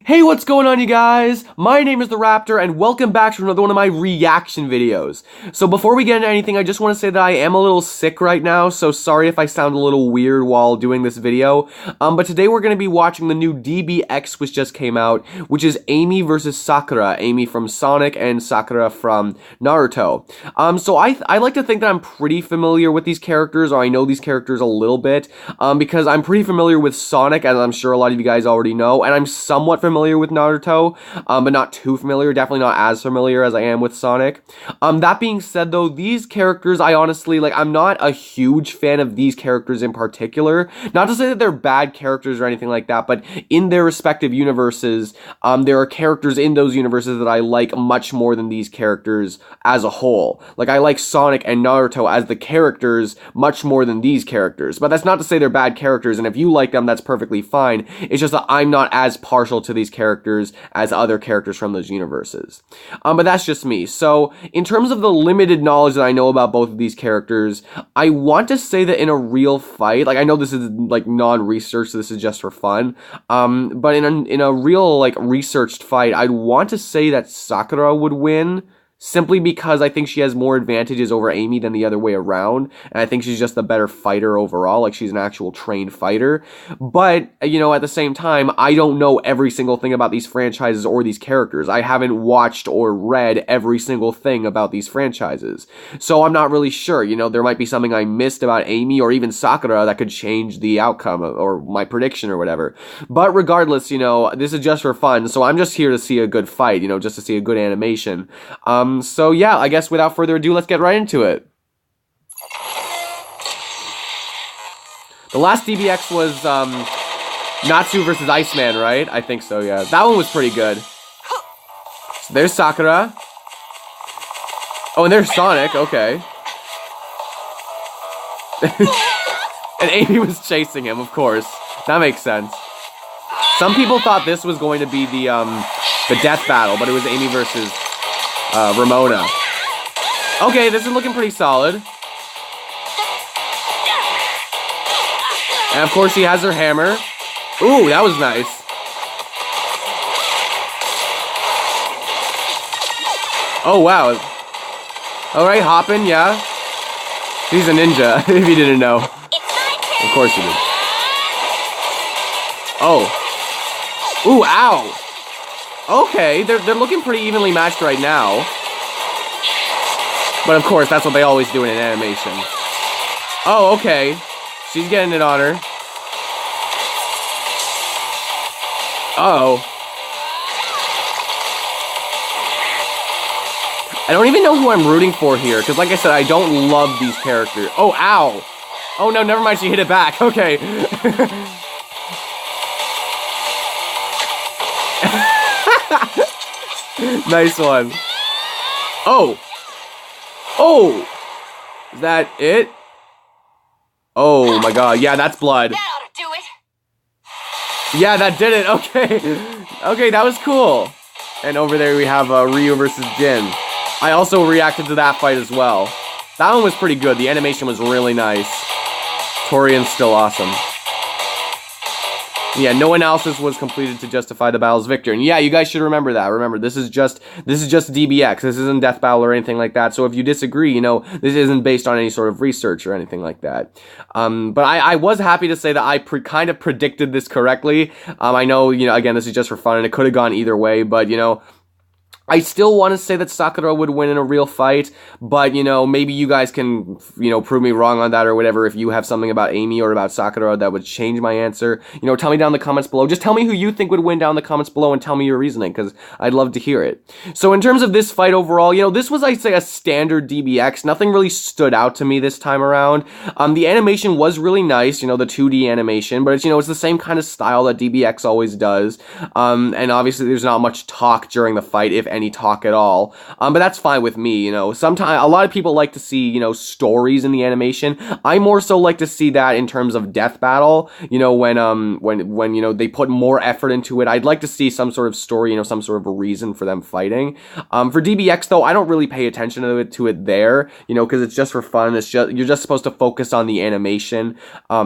Hey, what's going on, you guys? My name is The Raptor, and welcome back to another one of my reaction videos. So before we get into anything, I just want to say that I am a little sick right now, so sorry if I sound a little weird while doing this video. But today we're going to be watching the new DBX, which just came out, which is Amy versus Sakura. Amy from Sonic and Sakura from Naruto. So I like to think that I'm pretty familiar with these characters, or I know these characters a little bit, because I'm pretty familiar with Sonic, as I'm sure a lot of you guys already know, and I'm somewhat familiar with Naruto, but not too familiar, definitely not as familiar as I am with Sonic. That being said though, these characters, I honestly, I'm not a huge fan of these characters in particular. Not to say that they're bad characters or anything like that, but in their respective universes, there are characters in those universes that I like much more than these characters as a whole. I like Sonic and Naruto as the characters much more than these characters, but that's not to say they're bad characters, and if you like them, that's perfectly fine. It's just that I'm not as partial to these characters as other characters from those universes. But that's just me. So, in terms of the limited knowledge that I know about both of these characters, I want to say that in a real fight, I know this is non-research, so this is just for fun, but in a real researched fight, I'd want to say that Sakura would win, simply because I think she has more advantages over Amy than the other way around, and I think she's just a better fighter overall, she's an actual trained fighter. But, at the same time, I don't know every single thing about these franchises or these characters. I haven't watched or read every single thing about these franchises, so I'm not really sure. There might be something I missed about Amy or even Sakura that could change the outcome or my prediction or whatever. But regardless, this is just for fun, so I'm just here to see a good fight, just to see a good animation. So yeah, I guess without further ado, let's get right into it. The last DBX was, Natsu versus Iceman, right? I think so, yeah. That one was pretty good. So there's Sakura. Oh, and there's Sonic, okay. And Amy was chasing him, of course. That makes sense. Some people thought this was going to be the death battle, but it was Amy versus Ramona. Okay, this is looking pretty solid. And of course she has her hammer. Ooh, that was nice. Oh, wow. Alright, hopping, yeah. He's a ninja, if you didn't know. Of course you did. Oh. Ooh, ow. Okay, they're looking pretty evenly matched right now. But of course, that's what they always do in an animation. Oh, okay. She's getting it on her. Uh-oh. I don't even know who I'm rooting for here, because like I said, I don't love these characters. Oh, ow. Oh, no, never mind, she hit it back. Okay. Nice one. Oh. Oh. Is that it? Oh my god. Yeah, that's blood. That ought to do it. Yeah, that did it. Okay. Okay, that was cool. And over there we have Ryu versus Jin. I also reacted to that fight as well. That one was pretty good. The animation was really nice. Torian's still awesome. Yeah, no analysis was completed to justify the battle's victor. And yeah, you guys should remember that. Remember, this is just DBX. This isn't Death Battle or anything like that. So if you disagree, this isn't based on any sort of research or anything like that. But I was happy to say that I kind of predicted this correctly. I know, again, this is just for fun, and it could have gone either way, but, I still want to say that Sakura would win in a real fight, but, maybe you guys can, prove me wrong on that or whatever. If you have something about Amy or about Sakura that would change my answer, tell me down in the comments below. Just tell me who you think would win down in the comments below and tell me your reasoning, because I'd love to hear it. So in terms of this fight overall, this was, I'd say, a standard DBX. Nothing really stood out to me this time around. The animation was really nice, the 2D animation, but it's, it's the same kind of style that DBX always does. And obviously there's not much talk during the fight, if any talk at all. But that's fine with me, you know. Sometimes a lot of people like to see, you know, stories in the animation. I more so like to see that in terms of death battle, you know, when you know, they put more effort into it. I'd like to see some sort of story, you know, some sort of a reason for them fighting. For DBX though, I don't really pay attention to it there, you know, because it's just for fun. It's just, you're just supposed to focus on the animation,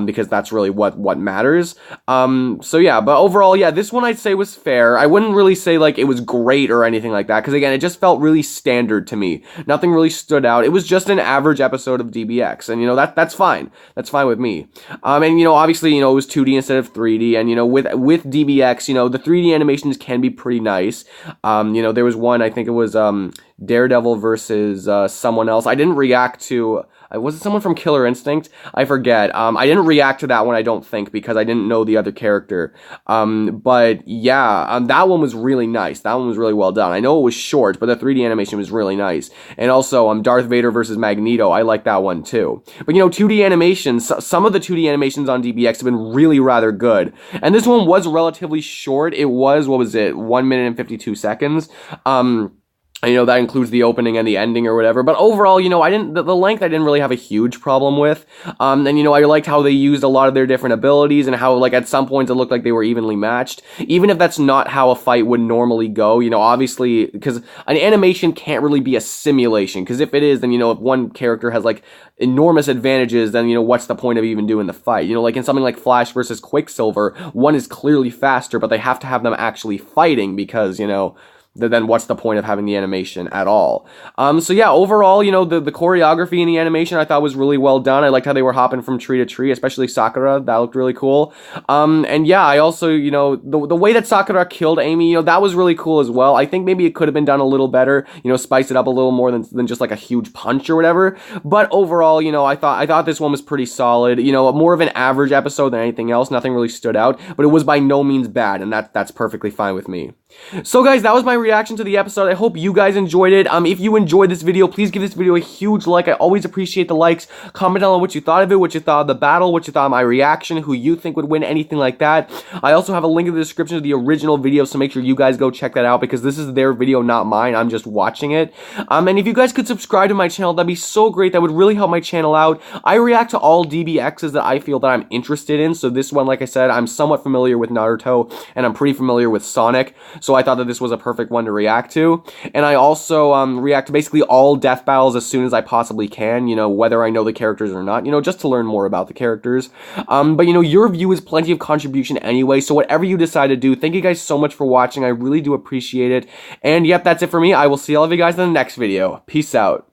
because that's really what matters. So yeah, but overall, yeah, this one I'd say was fair. I wouldn't really say like it was great or anything like that, because again, it just felt really standard to me. Nothing really stood out. It was just an average episode of DBX, and you know, that's fine. That's fine with me. And you know, obviously, you know, it was 2D instead of 3D, and you know, with DBX, you know, the 3D animations can be pretty nice. You know, there was one, I think it was Daredevil versus someone else. I didn't react to. Was it someone from Killer Instinct? I forget. I didn't react to that one, I don't think, because I didn't know the other character. But yeah, that one was really nice. That one was really well done. I know it was short, but the 3D animation was really nice. And also, Darth Vader versus Magneto, I like that one too. But you know, 2D animations, some of the 2D animations on DBX have been really rather good. And this one was relatively short. It was, what was it, 1 minute and 52 seconds. You know, that includes the opening and the ending or whatever. But overall, you know, the length I didn't really have a huge problem with. And, you know, I liked how they used a lot of their different abilities and how, like, at some points it looked like they were evenly matched. Even if that's not how a fight would normally go, you know, obviously, because an animation can't really be a simulation. Because if it is, then, you know, if one character has, like, enormous advantages, then, you know, what's the point of even doing the fight? You know, like in something like Flash versus Quicksilver, one is clearly faster, but they have to have them actually fighting because, you know, then what's the point of having the animation at all? So yeah, overall, you know, the choreography in the animation I thought was really well done. I liked how they were hopping from tree to tree, especially Sakura. That looked really cool. And yeah, I also, you know, the way that Sakura killed Amy, you know, that was really cool as well. I think maybe it could have been done a little better, you know, spice it up a little more than just like a huge punch or whatever. But overall, you know, I thought this one was pretty solid. You know, more of an average episode than anything else. Nothing really stood out, but it was by no means bad, and that's perfectly fine with me. So guys, that was my reaction to the episode. I hope you guys enjoyed it. If you enjoyed this video, please give this video a huge like. I always appreciate the likes. Comment down on what you thought of it, what you thought of the battle, what you thought of my reaction, who you think would win, anything like that. I also have a link in the description to the original video, so make sure you guys go check that out, because this is their video, not mine. I'm just watching it. And if you guys could subscribe to my channel, that'd be so great. That would really help my channel out. I react to all DBXs that I feel that I'm interested in. So this one, like I said, I'm somewhat familiar with Naruto, and I'm pretty familiar with Sonic. So I thought that this was a perfect one to react to. And I also react to basically all death battles as soon as I possibly can, you know, whether I know the characters or not, you know, just to learn more about the characters. But you know, your view is plenty of contribution anyway, so whatever you decide to do, thank you guys so much for watching. I really do appreciate it. And yep, that's it for me. I will see all of you guys in the next video. Peace out.